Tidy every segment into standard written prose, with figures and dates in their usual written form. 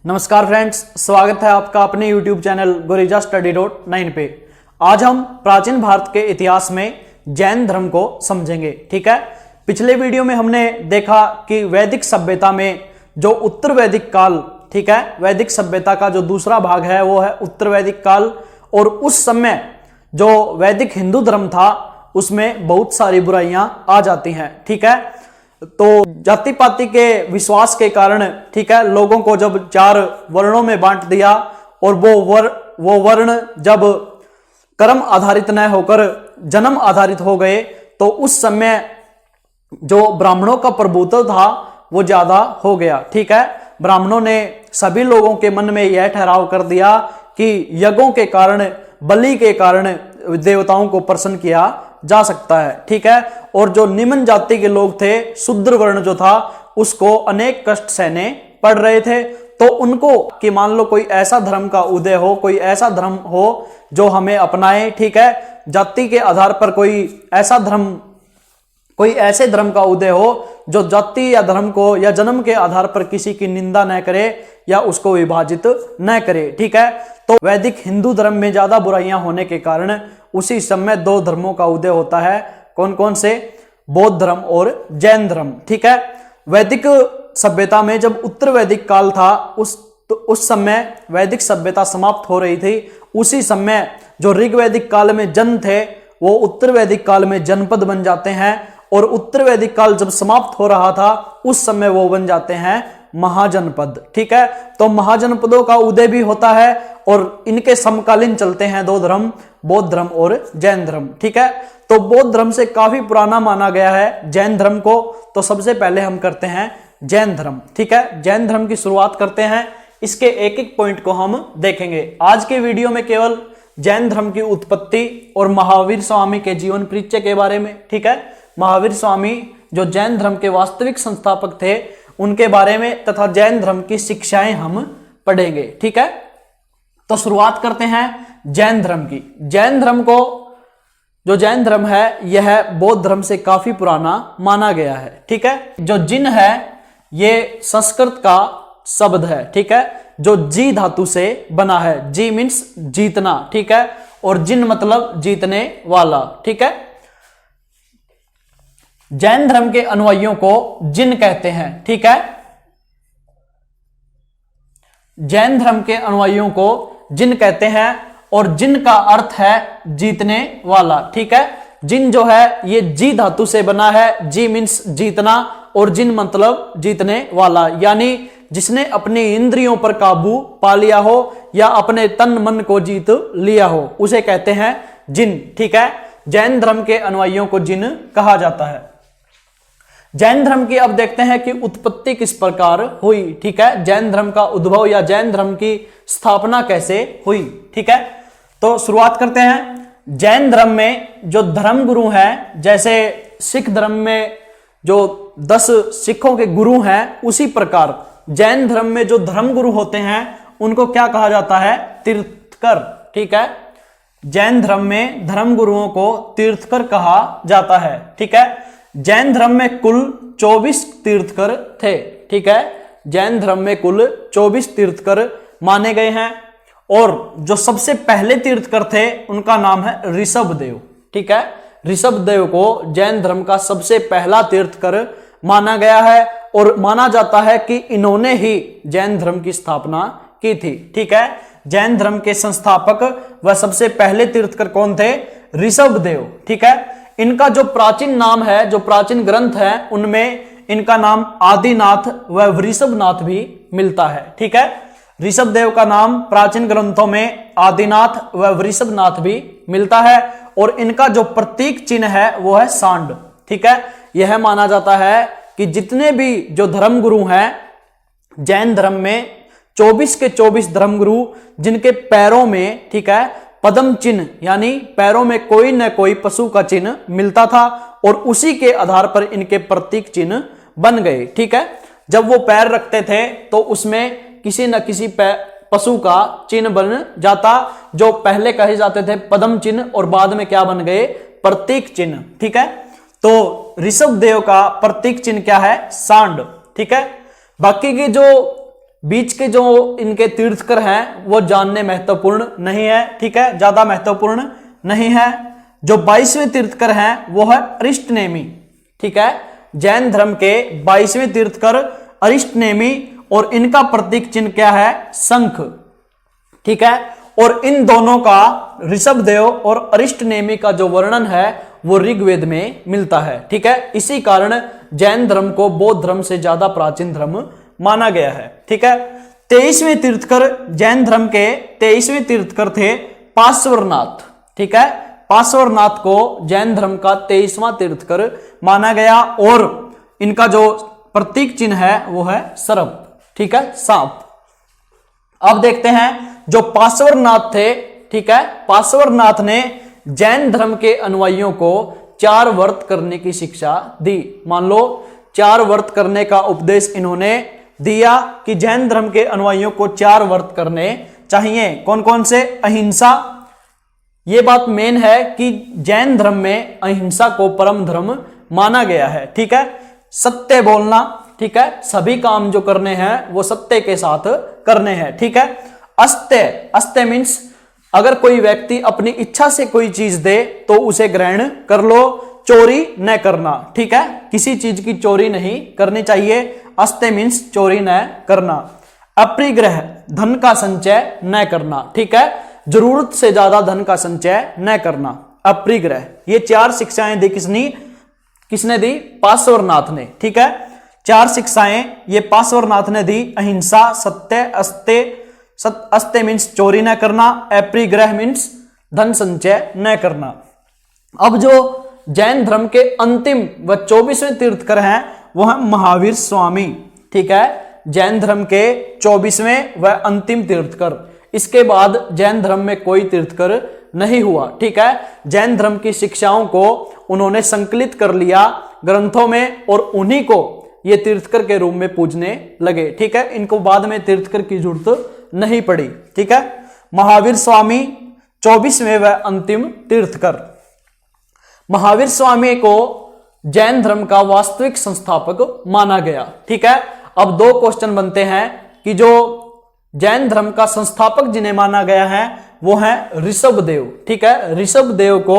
नमस्कार फ्रेंड्स, स्वागत है आपका अपने YouTube चैनल Gorija Study.9 पे। आज हम प्राचीन भारत के इतिहास में जैन धर्म को समझेंगे। ठीक है, पिछले वीडियो में हमने देखा कि वैदिक सभ्यता में जो उत्तर वैदिक काल, ठीक है, वैदिक सभ्यता का जो दूसरा भाग है वो है उत्तर वैदिक काल। और उस समय जो वैदिक हिंदू धर्म था उसमें बहुत सारी बुराइयां आ जाती हैं। ठीक है, तो जाति पाति के विश्वास के कारण, ठीक है, लोगों को जब चार वर्णों में बांट दिया और वो वर्ण जब कर्म आधारित न होकर जन्म आधारित हो गए तो उस समय जो ब्राह्मणों का प्रभुत्व था वो ज्यादा हो गया। ठीक है, ब्राह्मणों ने सभी लोगों के मन में यह ठहराव कर दिया कि यज्ञों के कारण, बलि के कारण देवताओं को प्रसन्न किया जा सकता है। ठीक है, और जो निम्न जाति के लोग थे, शूद्र वर्ण जो था, उसको अनेक कष्ट सहने पड़ रहे थे। तो उनको कि मान लो कोई ऐसा धर्म का उदय हो, कोई ऐसा धर्म हो जो हमें अपनाए। ठीक है, जाति के आधार पर कोई ऐसे धर्म का उदय हो जो जाति या धर्म को या जन्म के आधार पर किसी की निंदा न करे या उसको विभाजित न करे। ठीक है, तो वैदिक हिंदू धर्म में ज्यादा बुराइयां होने के कारण उसी समय दो धर्मों का उदय होता है। कौन कौन से? बौद्ध धर्म और जैन धर्म। ठीक है, वैदिक सभ्यता में जब उत्तर वैदिक काल था उस समय वैदिक सभ्यता समाप्त हो रही थी। उसी समय जो ऋग वैदिक काल में जन थे वो उत्तर वैदिक काल में जनपद बन जाते हैं, और उत्तर वैदिक काल जब समाप्त हो रहा था उस समय वो बन जाते हैं महाजनपद। ठीक है, तो महाजनपदों का उदय भी होता है और इनके समकालीन चलते हैं दो धर्म, बौद्ध धर्म और जैन धर्म। ठीक है, तो बौद्ध धर्म से काफी पुराना माना गया है जैन धर्म को। तो सबसे पहले हम करते हैं जैन धर्म। ठीक है, जैन धर्म की शुरुआत करते हैं, इसके एक एक पॉइंट को हम देखेंगे। आज के वीडियो में केवल जैन धर्म की उत्पत्ति और महावीर स्वामी के जीवन परिचय के बारे में, ठीक है, महावीर स्वामी जो जैन धर्म के वास्तविक संस्थापक थे उनके बारे में तथा जैन धर्म की शिक्षाएं हम पढ़ेंगे। ठीक है, तो शुरुआत करते हैं जैन धर्म की। जैन धर्म है यह बौद्ध धर्म से काफी पुराना माना गया है। ठीक है, जो जिन है ये संस्कृत का शब्द है। ठीक है, जो जी धातु से बना है। जी मीन्स जीतना। ठीक है, और जिन मतलब जीतने वाला। ठीक है, जैन धर्म के अनुयायियों को जिन कहते हैं। ठीक है, जैन धर्म के अनुयायियों को जिन कहते हैं और जिन का अर्थ है जीतने वाला। ठीक है, जिन जो है ये जी धातु से बना है। जी मीन्स जीतना और जिन मतलब जीतने वाला, यानी जिसने अपनी इंद्रियों पर काबू पा लिया हो या अपने तन मन को जीत लिया हो उसे कहते हैं जिन। ठीक है, जैन धर्म के अनुयायियों को जिन कहा जाता है। जैन धर्म की अब देखते हैं कि उत्पत्ति किस प्रकार हुई। ठीक है, जैन धर्म का उद्भव या जैन धर्म की स्थापना कैसे हुई। ठीक है, तो शुरुआत करते हैं। जैन धर्म में जो धर्म गुरु हैं, जैसे सिख धर्म में जो 10 सिखों के गुरु हैं, उसी प्रकार जैन धर्म में जो धर्म गुरु होते हैं उनको क्या कहा जाता है? तीर्थकर। ठीक है, जैन धर्म में धर्म गुरुओं को तीर्थकर कहा जाता है। ठीक है, जैन धर्म में कुल 24 तीर्थकर थे। ठीक है, जैन धर्म में कुल 24 तीर्थकर माने गए हैं, और जो सबसे पहले तीर्थकर थे उनका नाम है ऋषभ देव। ठीक है, ऋषभ देव को जैन धर्म का सबसे पहला तीर्थकर माना गया है और माना जाता है कि इन्होंने ही जैन धर्म की स्थापना की थी। ठीक है, जैन धर्म के संस्थापक व सबसे पहले तीर्थकर कौन थे? ऋषभ देव। ठीक है, इनका जो प्राचीन नाम है, जो प्राचीन ग्रंथ है, उनमें इनका नाम आदिनाथ व वृषभनाथ भी मिलता है। ठीक है, ऋषभ देव का नाम प्राचीन ग्रंथों में आदिनाथ व वृषभनाथ भी मिलता है, और इनका जो प्रतीक चिन्ह है वो है सांड। ठीक है, यह माना जाता है कि जितने भी जो धर्म गुरु हैं जैन धर्म में, 24 के 24 धर्म गुरु जिनके पैरों में, ठीक है, पद्म चिन्ह यानी पैरों में कोई न कोई पशु का चिन्ह मिलता था, और उसी के आधार पर इनके प्रतीक चिन्ह बन गए। ठीक है, जब वो पैर रखते थे तो उसमें किसी न किसी पशु का चिन्ह बन जाता, जो पहले कहे जाते थे पद्म चिन्ह और बाद में क्या बन गए? प्रतीक चिन्ह। ठीक है, तो ऋषभ देव का प्रतीक चिन्ह क्या है? सांड। ठीक है, बाकी की जो बीच के जो इनके तीर्थकर हैं वो जानने महत्वपूर्ण नहीं है, ठीक है, ज्यादा महत्वपूर्ण नहीं है। जो 22वें तीर्थकर हैं वो है अरिष्टनेमी, ठीक है, जैन धर्म के 22वें तीर्थकर अरिष्टनेमी, और इनका प्रतीक चिन्ह क्या है, शंख, ठीक है। और इन दोनों का ऋषभदेव और अरिष्टनेमी का जो वर्णन है वो ऋग्वेद में मिलता है, ठीक है। इसी कारण जैन धर्म को बौद्ध धर्म से ज्यादा प्राचीन धर्म माना गया है, ठीक है। 23वें तीर्थकर जैन धर्म के 23वें तीर्थकर थे पार्श्वनाथ, ठीक है। पार्श्वनाथ को जैन धर्म का 23वां तीर्थकर माना गया, और इनका जो प्रतीक चिन्ह है वो है सर्प, ठीक है, सांप। अब देखते हैं जो पार्श्वनाथ थे, ठीक है, पार्श्वनाथ ने जैन धर्म के अनुयायियों को 4 व्रत करने की शिक्षा दी। मान लो 4 व्रत करने का उपदेश इन्होंने दिया कि जैन धर्म के अनुयायियों को 4 व्रत करने चाहिए। कौन कौन से? अहिंसा, ये बात मेन है कि जैन धर्म में अहिंसा को परम धर्म माना गया है, ठीक है। सत्य बोलना, ठीक है, सभी काम जो करने हैं वो सत्य के साथ करने हैं, ठीक है। अस्त्य, अस्त्य मीन्स अगर कोई व्यक्ति अपनी इच्छा से कोई चीज दे तो उसे ग्रहण कर लो। चोरी न करना, ठीक है, किसी चीज की चोरी नहीं करनी चाहिए। अस्त्य मीन्स चोरी न करना। अपरिग्रह, धन का संचय न करना, ठीक है, जरूरत से ज्यादा धन का संचय न करना, अपरिग्रह। ये 4 शिक्षाएं दी किसने दी? पार्श्वनाथ ने, ठीक है। 4 शिक्षाएं ये पार्श्वनाथ ने दी। अहिंसा, सत्य, अस्त्य मीन्स चोरी न करना, अपरिग्रह मीन्स धन संचय न करना। अब जो जैन धर्म के अंतिम व 24वें तीर्थकर हैं वो है महावीर स्वामी, ठीक है, जैन धर्म के 24वें व अंतिम तीर्थकर। इसके बाद जैन धर्म में कोई तीर्थकर नहीं हुआ, ठीक है। जैन धर्म की शिक्षाओं को उन्होंने संकलित कर लिया ग्रंथों में, और उन्हीं को ये तीर्थकर के रूप में पूजने लगे, ठीक है। इनको बाद में तीर्थकर की जरूरत नहीं पड़ी, ठीक है। महावीर स्वामी 24वें व अंतिम तीर्थकर। महावीर स्वामी को जैन धर्म का वास्तविक संस्थापक माना गया, ठीक है। अब 2 क्वेश्चन बनते हैं कि जो जैन धर्म का संस्थापक जिन्हें माना गया है वो है ऋषभदेव, ठीक है। ऋषभदेव को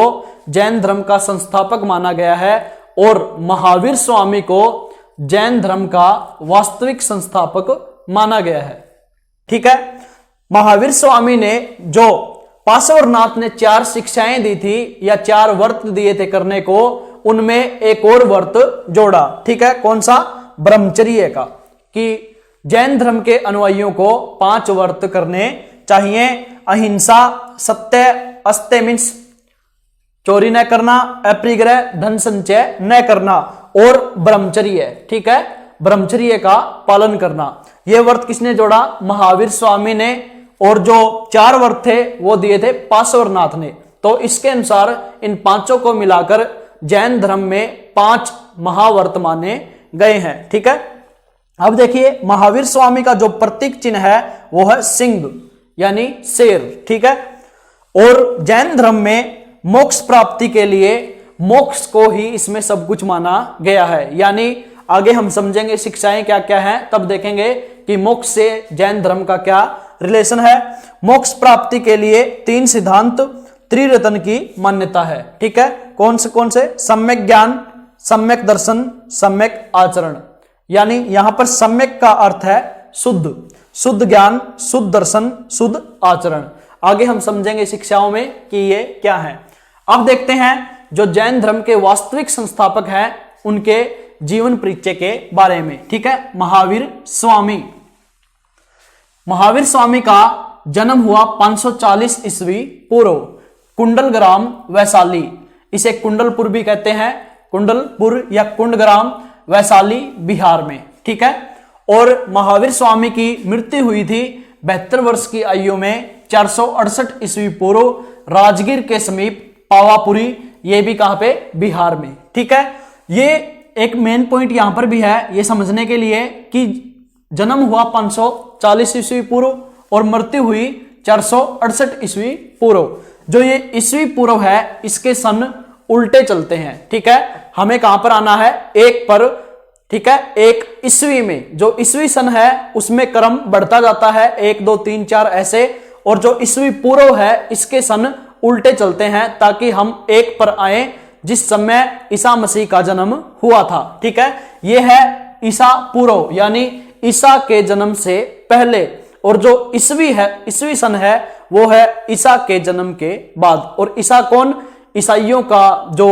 जैन धर्म का संस्थापक माना गया है, और महावीर स्वामी को जैन धर्म का वास्तविक संस्थापक माना गया है, ठीक है। महावीर स्वामी ने जो पार्श्वनाथ ने 4 शिक्षाएं दी थी या 4 व्रत दिए थे करने को, उनमें एक और व्रत जोड़ा, ठीक है। कौन सा? ब्रह्मचर्य का, कि जैन धर्म के अनुयायियों को 5 व्रत करने चाहिए। अहिंसा, सत्य, अस्त्य मीन्स चोरी न करना, अपरिग्रह धन संचय न करना, और ब्रह्मचर्य, ठीक है, ब्रह्मचर्य का पालन करना। यह व्रत किसने जोड़ा? महावीर स्वामी ने। और जो 4 व्रत थे वो दिए थे पार्श्वनाथ ने। तो इसके अनुसार इन 5 को मिलाकर जैन धर्म में 5 महाव्रत माने गए हैं, ठीक है। अब देखिए महावीर स्वामी का जो प्रतीक चिन्ह है वो है सिंह यानी शेर, ठीक है। और जैन धर्म में मोक्ष प्राप्ति के लिए मोक्ष को ही इसमें सब कुछ माना गया है। यानी आगे हम समझेंगे शिक्षाएं क्या क्या हैं, तब देखेंगे कि मोक्ष से जैन धर्म का क्या रिलेशन है। मोक्ष प्राप्ति के लिए 3 सिद्धांत त्रिरत्न की मान्यता है, ठीक है। कौन से? सम्यक ज्ञान, सम्यक दर्शन, सम्यक आचरण। यानी यहां पर सम्यक का अर्थ है शुद्ध, शुद्ध ज्ञान, शुद्ध दर्शन, शुद्ध आचरण। आगे हम समझेंगे शिक्षाओं में कि ये क्या है। अब देखते हैं जो जैन धर्म के वास्तविक संस्थापक हैं उनके जीवन परिचय के बारे में, ठीक है। महावीर स्वामी। महावीर स्वामी का जन्म हुआ 540 ईस्वी पूर्व, कुंडलग्राम वैशाली, इसे कुंडलपुर भी कहते हैं, कुंडलपुर या कुंडग्राम वैशाली बिहार में, ठीक है। और महावीर स्वामी की मृत्यु हुई थी 72 वर्ष की आयु में 468 ईस्वी पूर्व, राजगीर के समीप पावापुरी, ये भी कहां पे? बिहार में, ठीक है। ये एक मेन पॉइंट यहां पर भी है ये समझने के लिए कि जन्म हुआ 540 ईस्वी पूर्व और मृत्यु हुई 468 ईस्वी पूर्व। जो ये ईस्वी पूर्व है इसके सन उल्टे चलते हैं, ठीक है। हमें कहां पर आना है? 1 पर ठीक है। एक ईस्वी में, जो ईस्वी सन है उसमें क्रम बढ़ता जाता है, 1 2 3 4 ऐसे, और जो ईस्वी पूर्व है इसके सन उल्टे चलते हैं ताकि हम एक पर आए जिस समय ईसा मसीह का जन्म हुआ था। ठीक है, यह है ईसा पूर्व यानी ईसा के जन्म से पहले, और जो ईस्वी है, ईस्वी सन है, वो है ईसा के जन्म के बाद। और ईसा कौन? ईसाइयों का जो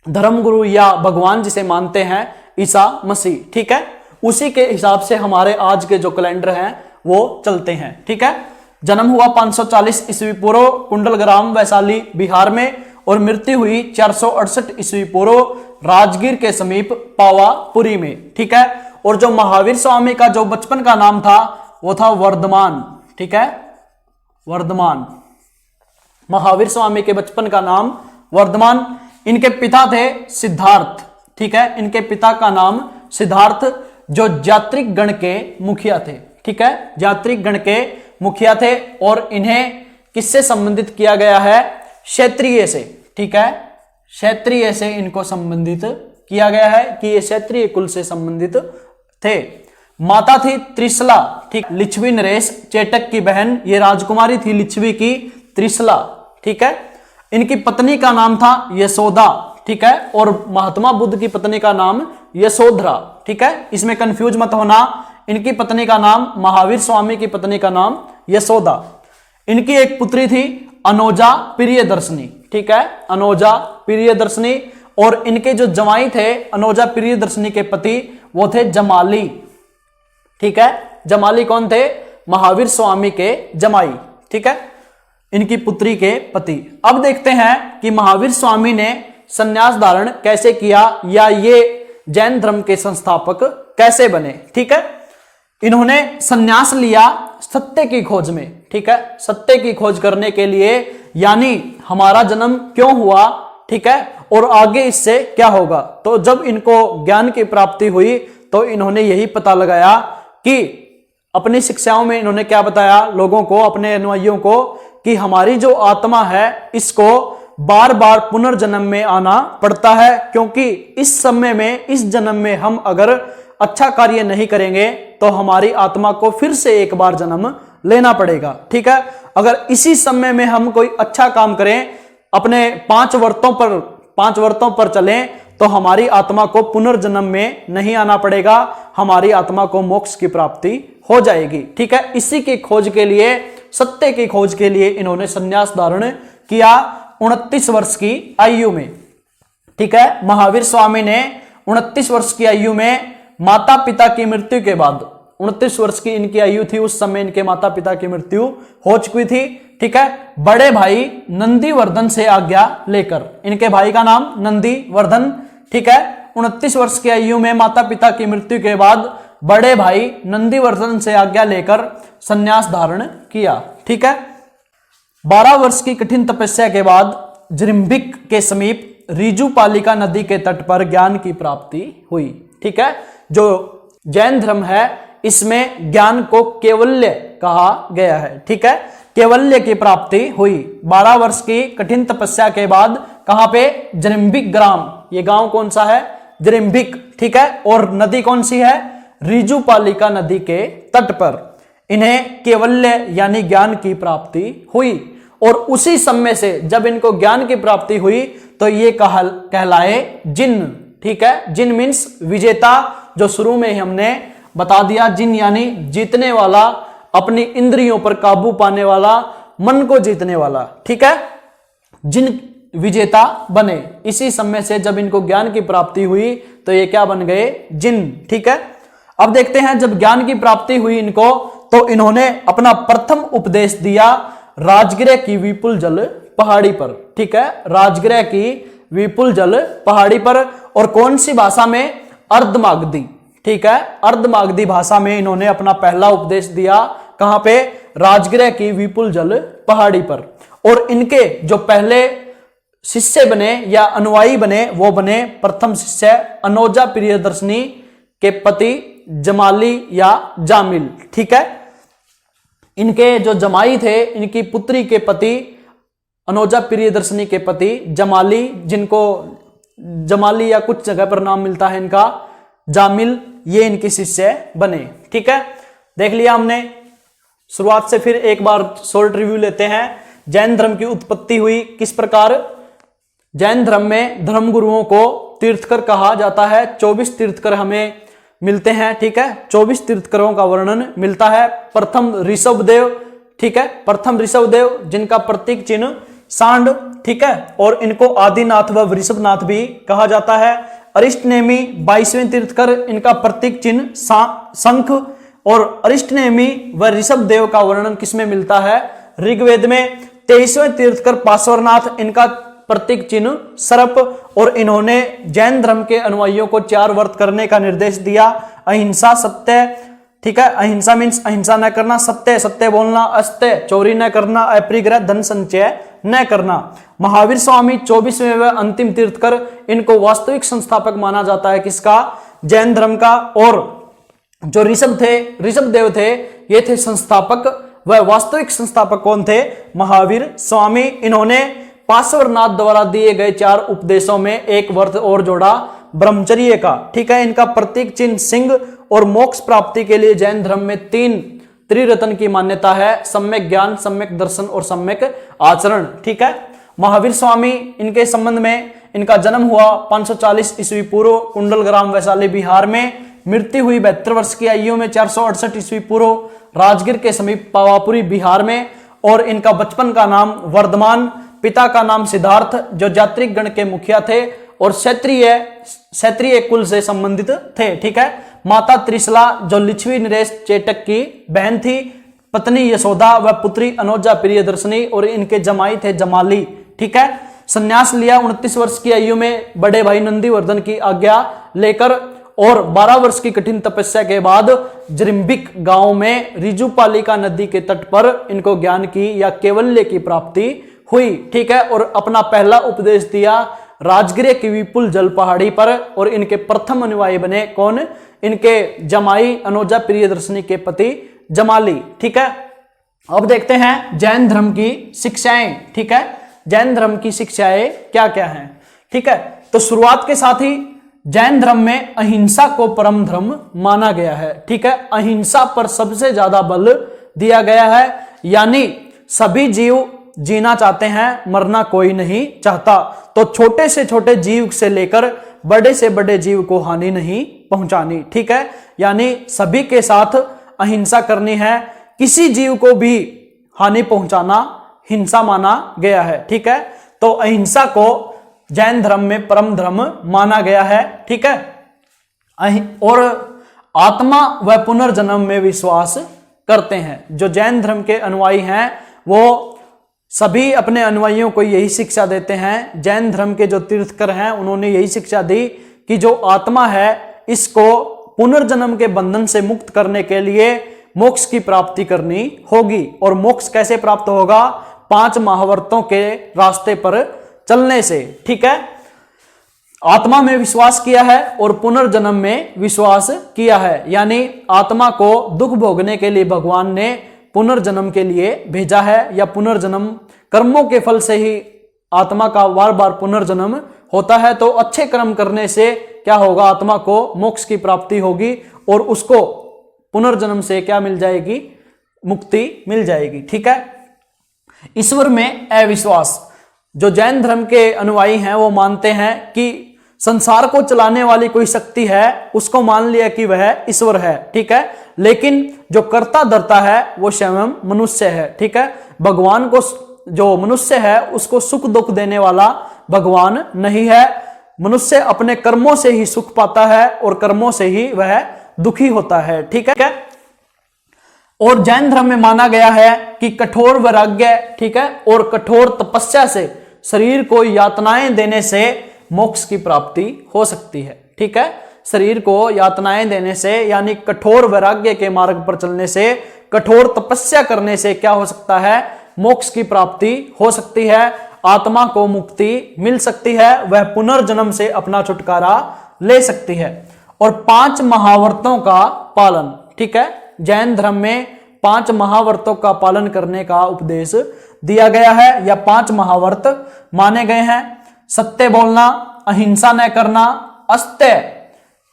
धर्मगुरु या भगवान जिसे मानते हैं, ईसा मसीह। ठीक है, उसी के हिसाब से हमारे आज के जो कैलेंडर हैं वो चलते हैं। ठीक है, जन्म हुआ 540 ईस्वी पूर्व कुंडलग्राम वैशाली बिहार में, और मृत्यु हुई 468 ईस्वी पूर्व राजगीर के समीप पावापुरी में। ठीक है, और जो महावीर स्वामी का जो बचपन का नाम था वो था वर्धमान। ठीक है, वर्धमान, महावीर स्वामी के बचपन का नाम वर्धमान। इनके पिता थे सिद्धार्थ। ठीक है, इनके पिता का नाम सिद्धार्थ, जो यात्रिक गण के मुखिया थे। ठीक है, यात्रिक गण के मुखिया थे, और इन्हें किससे संबंधित किया गया है? क्षत्रिय से। ठीक है, क्षत्रिय से इनको संबंधित किया गया है कि ये क्षत्रिय कुल से संबंधित थे। माता थी त्रिशला। ठीक, लिच्छवी नरेश चेटक की बहन, ये राजकुमारी थी लिच्छवी की त्रिशला। ठीक है, इनकी पत्नी का नाम था यशोदा। ठीक है, और महात्मा बुद्ध की पत्नी का नाम यशोधरा। ठीक है, इसमें कंफ्यूज मत होना, इनकी पत्नी का नाम, महावीर स्वामी की पत्नी का नाम यशोदा। इनकी एक पुत्री थी अनोजा प्रियदर्शनी। ठीक है, अनोजा प्रियदर्शनी, और इनके जो जमाई थे अनोजा प्रियदर्शनी के पति वो थे जमाली। ठीक है, जमाली कौन थे? महावीर स्वामी के जमाई। ठीक है, इनकी पुत्री के पति। अब देखते हैं कि महावीर स्वामी ने संन्यास धारण कैसे किया, या ये जैन धर्म के संस्थापक कैसे बने। ठीक है, इन्होंने संन्यास लिया सत्य की खोज में। ठीक है, सत्य की खोज करने के लिए, यानी हमारा जन्म क्यों हुआ, ठीक है, और आगे इससे क्या होगा। तो जब इनको ज्ञान की प्राप्ति हुई तो इन्होंने यही पता लगाया कि अपनी शिक्षाओं में इन्होंने क्या बताया लोगों को, अपने अनुयायियों को, कि हमारी जो आत्मा है इसको बार बार पुनर्जन्म में आना पड़ता है, क्योंकि इस समय में, इस जन्म में हम अगर अच्छा कार्य नहीं करेंगे तो हमारी आत्मा को फिर से एक बार जन्म लेना पड़ेगा। ठीक है, अगर इसी समय में हम कोई अच्छा काम करें, अपने 5 वर्तों पर चलें, तो हमारी आत्मा को पुनर्जन्म में नहीं आना पड़ेगा, हमारी आत्मा को मोक्ष की प्राप्ति हो जाएगी। ठीक है, इसी की खोज के लिए, सत्य की खोज के लिए इन्होंने संन्यास धारण किया 29 वर्ष की आयु में। ठीक है, महावीर स्वामी ने 29 वर्ष की आयु में माता पिता की मृत्यु के बाद, 29 वर्ष की इनकी आयु थी उस समय, इनके माता पिता की मृत्यु हो चुकी थी। ठीक है, बड़े भाई नंदीवर्धन से आज्ञा लेकर, इनके भाई का नाम नंदीवर्धन। ठीक है, 29 वर्ष की आयु में माता पिता की मृत्यु के बाद बड़े भाई नंदीवर्धन से आज्ञा लेकर संन्यास धारण किया। ठीक है, 12 वर्ष की कठिन तपस्या के बाद जृंभिक के समीप ऋजुपालिका नदी के तट पर ज्ञान की प्राप्ति हुई। ठीक है, जो जैन धर्म है इसमें ज्ञान को केवल्य कहा गया है। ठीक है, केवल्य की प्राप्ति हुई 12 वर्ष की कठिन तपस्या के बाद। कहां पे? जृंभिक ग्राम, ये गांव कौन सा है? जृंभिक। ठीक है, और नदी कौन सी है? ऋजुपालिका नदी के तट पर इन्हें केवल्य यानी ज्ञान की प्राप्ति हुई। और उसी समय से जब इनको ज्ञान की प्राप्ति हुई तो ये कहलाए जिन। ठीक है, जिन मीन्स विजेता, जो शुरू में ही हमने बता दिया, जिन यानी जीतने वाला, अपनी इंद्रियों पर काबू पाने वाला, मन को जीतने वाला। ठीक है, जिन विजेता बने। इसी समय से जब इनको ज्ञान की प्राप्ति हुई तो ये क्या बन गए? जिन। ठीक है, अब देखते हैं जब ज्ञान की प्राप्ति हुई इनको तो इन्होंने अपना प्रथम उपदेश दिया राजगृह की विपुल जल पहाड़ी पर। ठीक है, राजगृह की विपुल जल पहाड़ी पर, और कौन सी भाषा में? अर्धमागधी। ठीक है, अर्धमागधी भाषा में इन्होंने अपना पहला उपदेश दिया। कहां पे? राजगृह की विपुल जल पहाड़ी पर। और इनके जो पहले शिष्य बने या अनुयायी बने वो बने प्रथम शिष्य अनोजा प्रियदर्शनी के पति जमाली या जामिल। ठीक है, इनके जो जमाई थे, इनकी पुत्री के पति अनोजा प्रियदर्शनी के पति जमाली, जिनको जमाली या कुछ जगह पर नाम मिलता है इनका, जामिल, ये इनके शिष्य बने। ठीक है, देख लिया हमने। शुरुआत से फिर एक बार शॉर्ट रिव्यू लेते हैं। जैन धर्म की उत्पत्ति हुई किस प्रकार। जैन धर्म में धर्म गुरुओं को तीर्थकर कहा जाता है। 24 तीर्थकर हमें मिलते हैं। ठीक है, 24 तीर्थकरों का वर्णन मिलता है। प्रथम ऋषभदेव, ठीक है, प्रथम ऋषभदेव जिनका प्रतीक चिन्ह सांड, ठीक है, और इनको आदिनाथ व वृषभनाथ भी कहा जाता है। अरिष्टनेमी 22वें तीर्थकर, इनका प्रतीक चिन्ह शंख, और अरिष्टनेमी व ऋषभदेव का वर्णन किसमें मिलता है, ऋग्वेद में। 23वें तीर्थकर पार्श्वनाथ, इनका प्रतीक चिन्ह सर्प, और इन्होंने जैन धर्म के अनुयायियों को 4 व्रत करने का निर्देश दिया। अहिंसा, सत्य, ठीक है, अहिंसा मीन्स अहिंसा न करना, सत्य सत्य बोलना, अस्त्य चोरी न करना, अपरिग्रह धन संचय न करना। महावीर स्वामी 24वें व अंतिम तीर्थकर, इनको वास्तविक संस्थापक माना जाता है किसका, जैन धर्म का। और जो ऋषभदेव थे, ये थे संस्थापक, व वास्तविक संस्थापक कौन थे, महावीर स्वामी। इन्होंने पार्श्वनाथ द्वारा दिए गए 4 उपदेशों में एक व्रत और जोड़ा, ब्रह्मचर्य का। ठीक है, इनका प्रतीक चिन्ह सिंह, और मोक्ष प्राप्ति के लिए जैन धर्म में 3 त्रिरत्न की मान्यता है, सम्यक ज्ञान, सम्यक दर्शन और सम्यक आचरण। ठीक है, महावीर स्वामी, इनके संबंध में इनका जन्म हुआ 540 ईस्वी पूर्व कुंडल ग्राम वैशाली बिहार में। मृत्यु हुई 72 वर्ष की आयु में 468 ईस्वी पूर्व राजगीर के समीप पावापुरी बिहार में। और इनका बचपन का नाम वर्धमान, पिता का नाम सिद्धार्थ जो यात्रिक गण के मुखिया थे और क्षत्रिय कुल से संबंधित थे। ठीक है, माता त्रिशला जो लिच्छवी नरेश चेटक की बहन थी, पत्नी यशोदा व पुत्री अनोजा प्रियदर्शनी, और इनके जमाई थे जमाली। ठीक है, संन्यास लिया 29 वर्ष की आयु में बड़े भाई नंदीवर्धन की आज्ञा लेकर, और 12 वर्ष की कठिन तपस्या के बाद जरिम्बिक गांव में रिजुपालिका नदी के तट पर इनको ज्ञान की या केवल्य की प्राप्ति हुई। ठीक है, और अपना पहला उपदेश दिया राजगिरे की विपुल जल पहाड़ी पर, और इनके प्रथम अनुयायी बने कौन, इनके जमाई अनोजा प्रियदर्शनी के पति जमाली। ठीक है, अब देखते हैं जैन धर्म की शिक्षाएं। ठीक है, जैन धर्म की शिक्षाएं क्या क्या हैं। ठीक है, तो शुरुआत के साथ ही जैन धर्म में अहिंसा को परम धर्म माना गया है। ठीक है, अहिंसा पर सबसे ज्यादा बल दिया गया है, यानी सभी जीव जीना चाहते हैं, मरना कोई नहीं चाहता। तो छोटे से छोटे जीव से लेकर बड़े से बड़े जीव को हानि नहीं पहुंचानी। ठीक है, यानी सभी के साथ अहिंसा करनी है, किसी जीव को भी हानि पहुंचाना हिंसा माना गया है। ठीक है, तो अहिंसा को जैन धर्म में परम धर्म माना गया है। ठीक है, और आत्मा व पुनर्जन्म में विश्वास करते हैं। जो जैन धर्म के अनुयायी हैं वो सभी अपने अनुयायियों को यही शिक्षा देते हैं। जैन धर्म के जो तीर्थकर हैं उन्होंने यही शिक्षा दी कि जो आत्मा है इसको पुनर्जन्म के बंधन से मुक्त करने के लिए मोक्ष की प्राप्ति करनी होगी। और मोक्ष कैसे प्राप्त होगा, 5 महावर्तों के रास्ते पर चलने से। ठीक है, आत्मा में विश्वास किया है और पुनर्जन्म में विश्वास किया है, यानी आत्मा को दुख भोगने के लिए भगवान ने पुनर्जन्म के लिए भेजा है, या पुनर्जन्म कर्मों के फल से ही आत्मा का बार बार पुनर्जन्म होता है। तो अच्छे कर्म करने से क्या होगा, आत्मा को मोक्ष की प्राप्ति होगी और उसको पुनर्जन्म से क्या मिल जाएगी, मुक्ति मिल जाएगी। ठीक है, ईश्वर में अविश्वास। जो जैन धर्म के अनुयायी हैं वो मानते हैं कि संसार को चलाने वाली कोई शक्ति है, उसको मान लिया कि वह ईश्वर है। ठीक है, लेकिन जो कर्ता धर्ता है वो स्वयं मनुष्य है। ठीक है, भगवान को, जो मनुष्य है उसको सुख दुख देने वाला भगवान नहीं है। मनुष्य अपने कर्मों से ही सुख पाता है और कर्मों से ही वह दुखी होता है। ठीक है, और जैन धर्म में माना गया है कि कठोर वैराग्य, ठीक है, और कठोर तपस्या से शरीर को यातनाएं देने से मोक्ष की प्राप्ति हो सकती है। ठीक है, शरीर को यातनाएं देने से, यानी कठोर वैराग्य के मार्ग पर चलने से, कठोर तपस्या करने से क्या हो सकता है, मोक्ष की प्राप्ति हो सकती है, आत्मा को मुक्ति मिल सकती है, वह पुनर्जन्म से अपना छुटकारा ले सकती है। और 5 महावर्तों का पालन। ठीक है, जैन धर्म में 5 महावर्तों का पालन करने का उपदेश दिया गया है, या 5 महावर्त माने गए हैं। सत्य बोलना, अहिंसा न करना, अस्त्य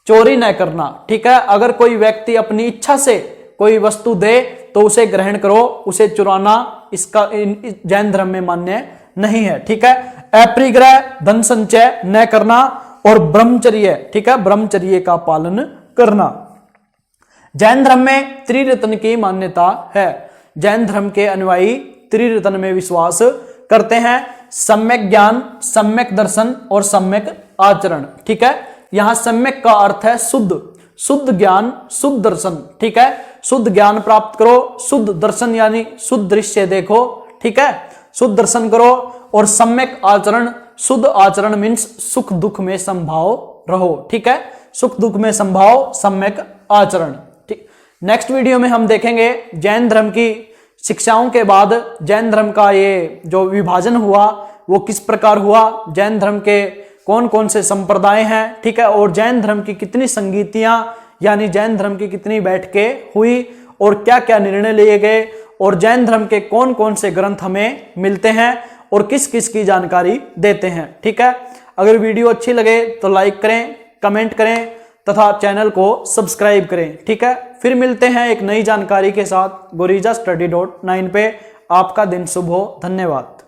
चोरी न करना। ठीक है, अगर कोई व्यक्ति अपनी इच्छा से कोई वस्तु दे तो उसे ग्रहण करो, उसे चुराना इसका जैन धर्म में मान्य नहीं है। ठीक है, अपरिग्रह, धन संचय न करना और ब्रह्मचर्य, ठीक है, ब्रह्मचर्य का पालन करना। जैन धर्म में त्रिरत्न की मान्यता है। जैन धर्म के अनुयायी त्रिरत्न में विश्वास करते हैं, सम्यक ज्ञान, सम्यक दर्शन और सम्यक आचरण। ठीक है, यहां सम्यक का अर्थ है शुद्ध, शुद्ध ज्ञान, शुद्ध दर्शन। ठीक है, शुद्ध ज्ञान प्राप्त करो, शुद्ध दर्शन यानी शुद्ध दृश्य देखो। ठीक है, शुद्ध दर्शन करो और सम्यक आचरण, शुद्ध आचरण मीन्स सुख दुख में संभाव रहो। ठीक है, सुख दुख में संभाव, सम्यक आचरण। ठीक, नेक्स्ट वीडियो में हम देखेंगे जैन धर्म की शिक्षाओं के बाद जैन धर्म का ये जो विभाजन हुआ वो किस प्रकार हुआ, जैन धर्म के कौन कौन से संप्रदाय हैं। ठीक है, और जैन धर्म की कितनी संगीतियां यानी जैन धर्म की कितनी बैठकें हुई और क्या क्या निर्णय लिए गए, और जैन धर्म के कौन कौन से ग्रंथ हमें मिलते हैं और किस किस की जानकारी देते हैं। ठीक है, अगर वीडियो अच्छी लगे तो लाइक करें, कमेंट करें तथा चैनल को सब्सक्राइब करें। ठीक है, फिर मिलते हैं एक नई जानकारी के साथ गोरिजा स्टडी.9 पे। आपका दिन शुभ हो, धन्यवाद।